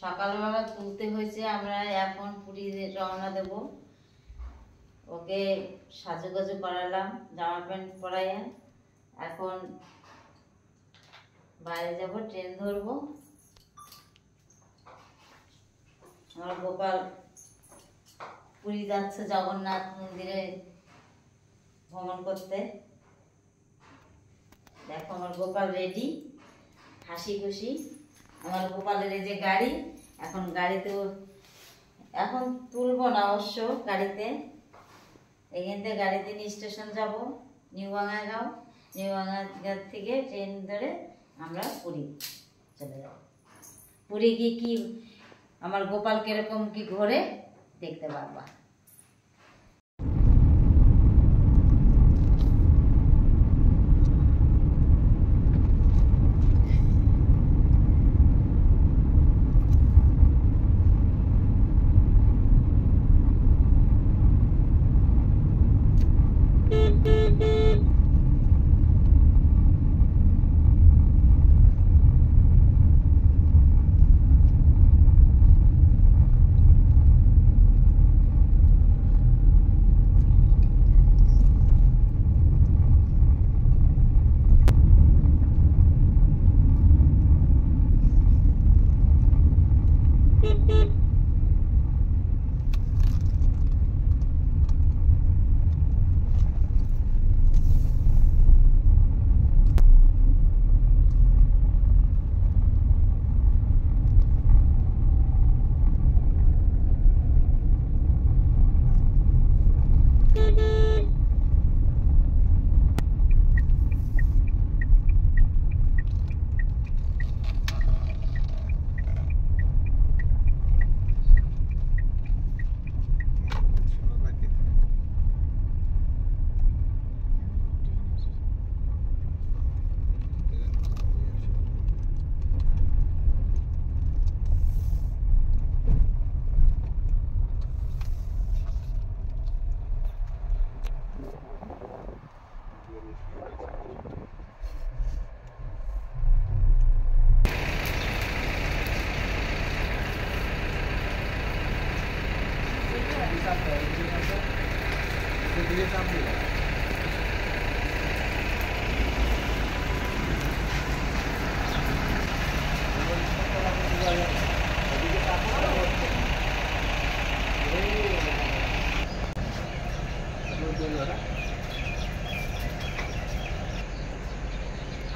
সকালবেলা তুলতে হয়েছে। আমরা এখন পুরী রওনা দেব। ওকে সাজুগুজু করালাম, জামা প্যান্ট পরাইয়া এখন বাইরে যাব, ট্রেন ধরবো। আমার গোপাল পুরী যাচ্ছে জগন্নাথ মন্দিরে ভ্রমণ করতে। দেখো আমার গোপাল রেডি, হাসি খুশি। আমার গোপালের এই যে গাড়ি, এখন গাড়িতেও এখন তুলবো না অবশ্য গাড়িতে। এখান থেকে গাড়িতে নিয়ে স্টেশন যাব, নিউ বাঙ্গাইগাঁও। নিউ বাঙ্গাইগাঁও থেকে ট্রেন ধরে আমরা পুরী চলে যাব। পুরী গিয়ে কি আমার গোপাল কিরকম কি ঘোরে দেখতে পারবা।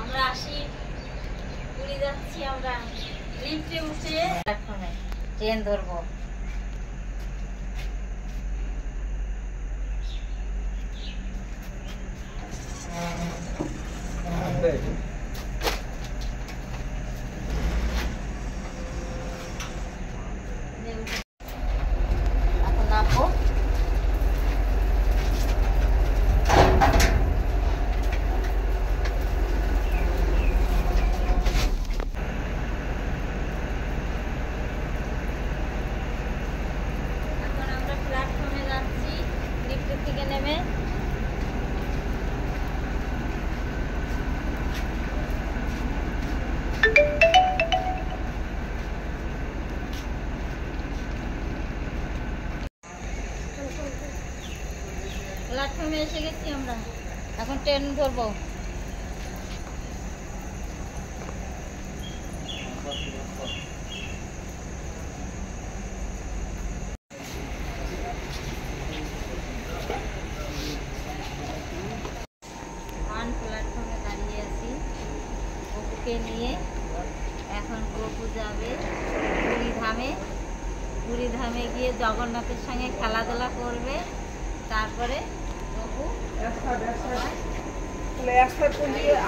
আমরা আসি, পুরী যাচ্ছি। আমরা লিফটে উঠে প্ল্যাটফর্মে ট্রেন ধরবো। এখন নামবো। প্ল্যাটফর্মে এসে গেছি আমরা, এখন ট্রেন ধরবো। প্ল্যাটফর্মে দাঁড়িয়ে আছি গপুকে নিয়ে। এখন গপু যাবে পুরী ধামে। পুরী ধামে গিয়ে জগন্নাথের সঙ্গে খেলাধুলা করবে। তারপরে গপু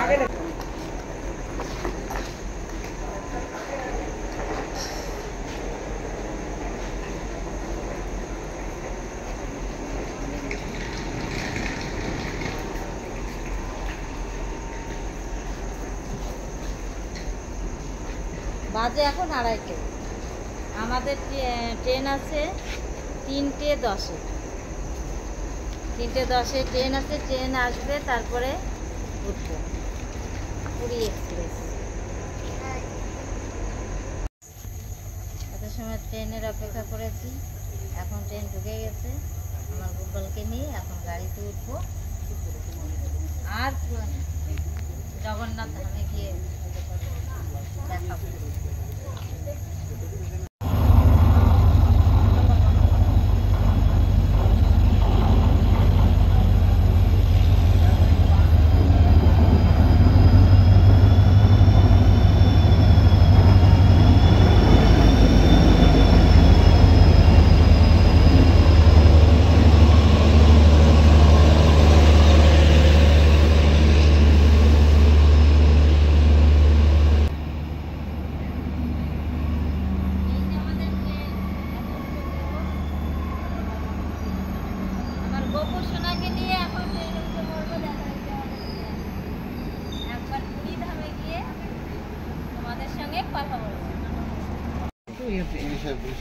আগে বাজে এখন 2:30। আমাদের ট্রেন আছে 3:10। 3:10 ট্রেন আছে। ট্রেন আসবে, তারপরে উঠবো পুরী এক্সপ্রেস। আমাদের সময় ট্রেনের অপেক্ষা করেছি, এখন ট্রেন ঢুকে গেছে। আমার গোপালকে নিয়ে এখন গাড়িতে উঠবো আর জগন্নাথ ধামে গিয়ে দেখাবো।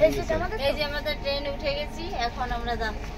এই যে আমাদের ট্রেন উঠে গেছি, এখন আমরা যাচ্ছি।